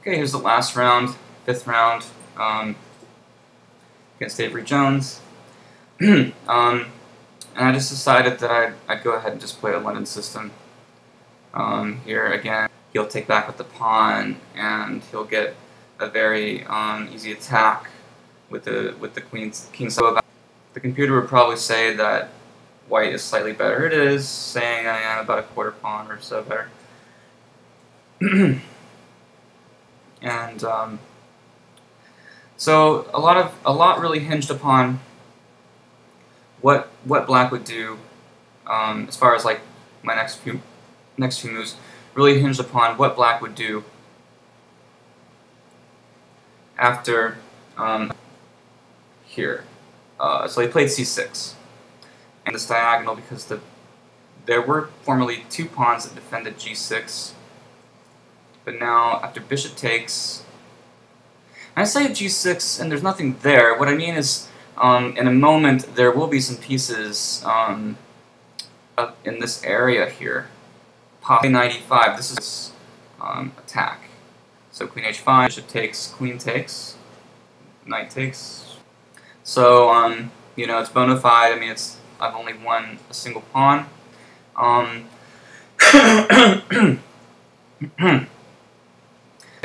Okay, here's the last round, 5th round, against Avery Jones. And I just decided that I'd go ahead and just play a London system. Here again, he'll take back with the pawn, and he'll get a very easy attack with the king. So the computer would probably say that white is slightly better. It is, saying I am about a quarter pawn or so better. And so a lot really hinged upon what black would do, as far as like my next few moves, really hinged upon what black would do after here. So he played c6, and this diagonal, because there were formerly 2 pawns that defended g6, but now after bishop takes, I say g6 and there's nothing there. What I mean is, in a moment there will be some pieces up in this area here. Possibly knight e5. This is attack. So queen h5, bishop takes, queen takes, knight takes. So you know, it's bona fide. I mean, I've only won a single pawn.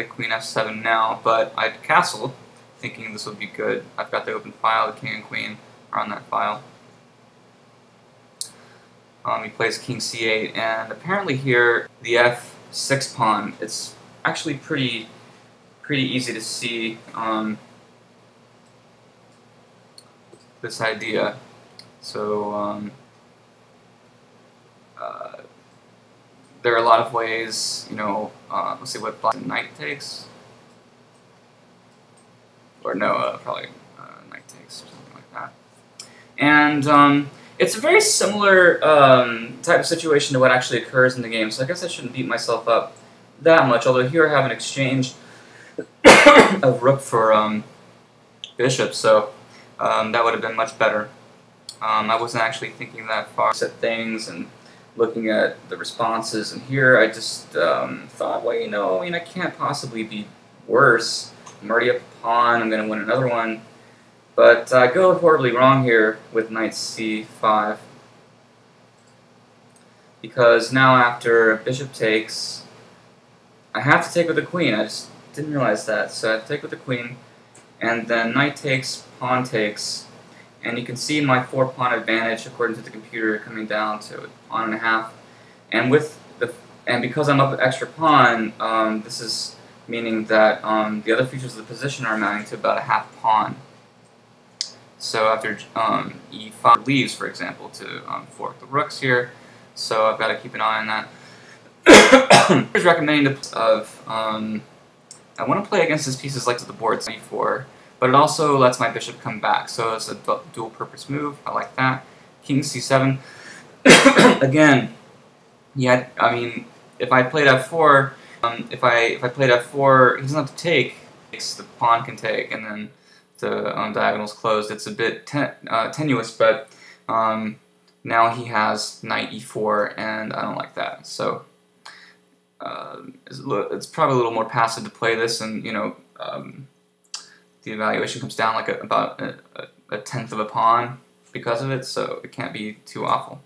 Queen f7 now, but I'd castled, thinking this would be good. I've got the open file. The king and queen are on that file. He plays king c8, and apparently here the f6 pawn. It's actually pretty easy to see this idea. So there are a lot of ways, you know. Let's see what black knight takes, or no, probably knight takes or something like that. And it's a very similar type of situation to what actually occurs in the game. So I guess I shouldn't beat myself up that much. Although here I have an exchange of rook for bishop, so that would have been much better. I wasn't actually thinking that far at things and looking at the responses, and here I just thought, well, you know, I mean, I can't possibly be worse. I'm already up a pawn, I'm going to win another one. But I go horribly wrong here with knight c5, because now after bishop takes, I have to take with the queen. I just didn't realize that, so I have to take with the queen, and then knight takes, pawn takes. And you can see my 4-pawn advantage, according to the computer, coming down to a pawn and a half. And because I'm up an extra pawn, this is meaning that the other features of the position are amounting to about a half pawn. So after e5 leaves, for example, to fork the rooks here, so I've got to keep an eye on that. Here's recommending I want to play against his pieces like the board e4. But it also lets my bishop come back, so it's a dual-purpose move. I like that. King c7. Again, yeah. I mean, if I played f4, if I played f4, he doesn't have to take. The pawn can take, and then the diagonal's closed. It's a bit tenuous, but now he has knight e4, and I don't like that. So it's probably a little more passive to play this, and you know. The evaluation comes down like about a tenth of a pawn because of it, so it can't be too awful.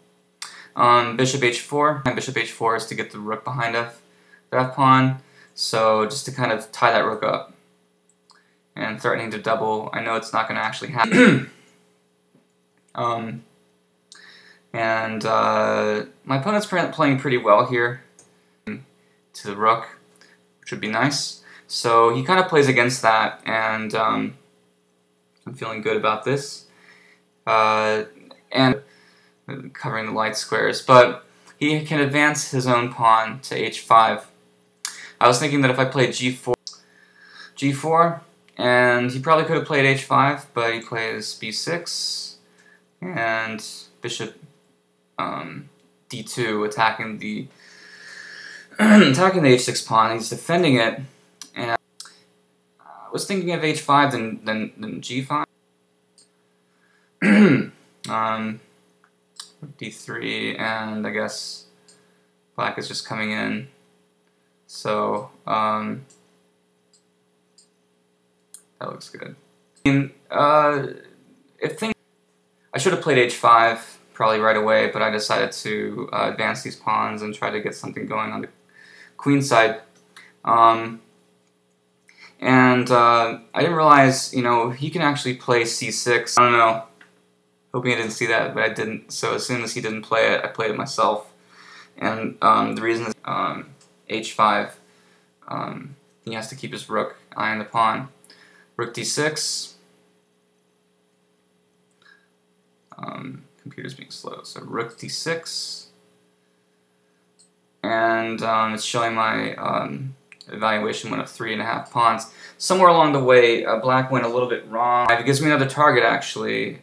Bishop h4, and bishop h4 is to get the rook behind the f pawn, so just to kind of tie that rook up and threatening to double. I know it's not going to actually happen. My opponent's playing pretty well here to the rook, which would be nice. So he kind of plays against that, and I'm feeling good about this. And covering the light squares, but he can advance his own pawn to h5. I was thinking that if I played g4, and he probably could have played h5, but he plays b6, and bishop d2, attacking the h6 pawn. He's defending it. And I was thinking of h5 then g5. d3, and I guess black is just coming in. So That looks good. If things, I should have played h5 probably right away, but I decided to advance these pawns and try to get something going on the queen side. I didn't realize, you know, he can actually play c6. I don't know. Hoping I didn't see that, but I didn't. So as soon as he didn't play it, I played it myself. And the reason is h5. He has to keep his rook eyeing the pawn. Rook d6. Computer's being slow. So rook d6. And it's showing my evaluation went up 3.5 pawns. Somewhere along the way, black went a little bit wrong. It gives me another target, actually.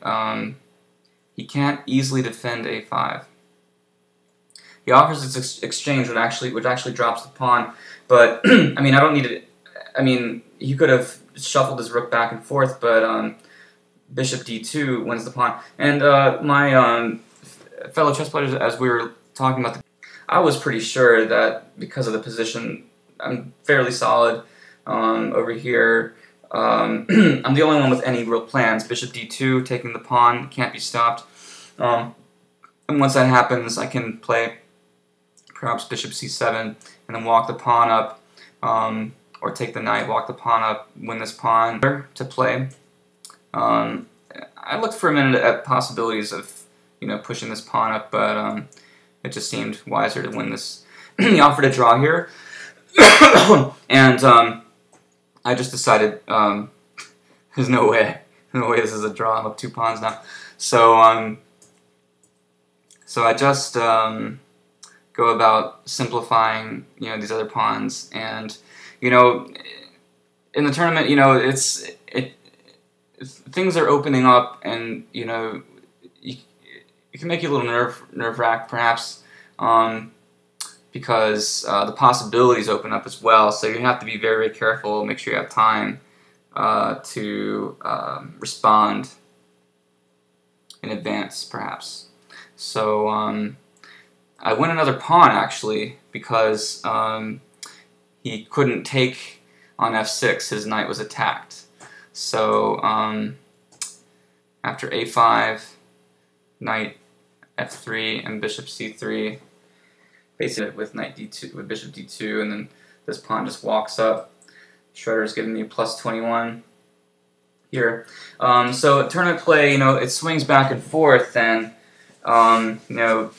He can't easily defend a5. He offers this exchange, which actually drops the pawn. But I mean, I don't need it. I mean, he could have shuffled his rook back and forth, but bishop d2 wins the pawn. And my fellow chess players, as we were talking about, I was pretty sure that because of the position, I'm fairly solid over here. I'm the only one with any real plans. Bishop d2, taking the pawn, can't be stopped. And once that happens, I can play perhaps bishop c7 and then walk the pawn up, or take the knight, walk the pawn up, win this pawn to play. I looked for a minute at possibilities of, you know, pushing this pawn up, but it just seemed wiser to win this. He offered a draw here, and I just decided there's no way this is a draw. I'm up 2 pawns now, so so I just go about simplifying, you know, these other pawns, and you know, in the tournament, you know, things are opening up, and you know, it can make you a little nerve-wracked, perhaps, because the possibilities open up as well. So you have to be very, very careful. Make sure you have time to respond in advance, perhaps. So I win another pawn, actually, because he couldn't take on f6. His knight was attacked. So after a5, knight f3, and bishop c3, basically with knight d2, with bishop d2, and then this pawn just walks up. Schroeder's giving me plus 21 here. So tournament play, you know, it swings back and forth, and you know,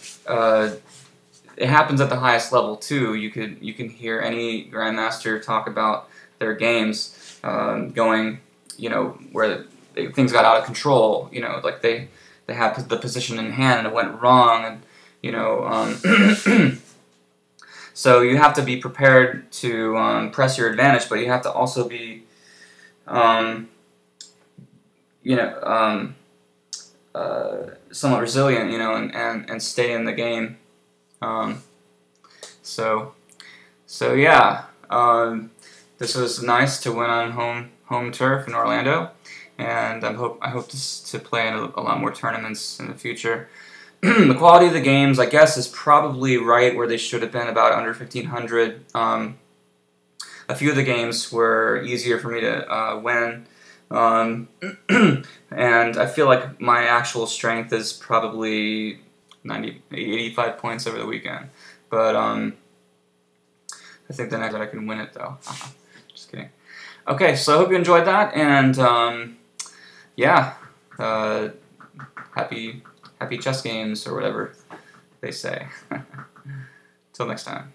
it happens at the highest level too. You can hear any grandmaster talk about their games going, you know, where things got out of control. You know, like they had the position in hand and it went wrong, and you know, so you have to be prepared to press your advantage, but you have to also be, you know, somewhat resilient, you know, and stay in the game. So yeah, this was nice to win on home turf in Orlando, and I hope to play in a lot more tournaments in the future. The quality of the games, I guess, is probably right where they should have been, about under 1500. A few of the games were easier for me to win, and I feel like my actual strength is probably 85 points over the weekend. But I think the next that I can win it, though. Just kidding. Okay, so I hope you enjoyed that, and yeah, happy chess games, or whatever they say. Till next time.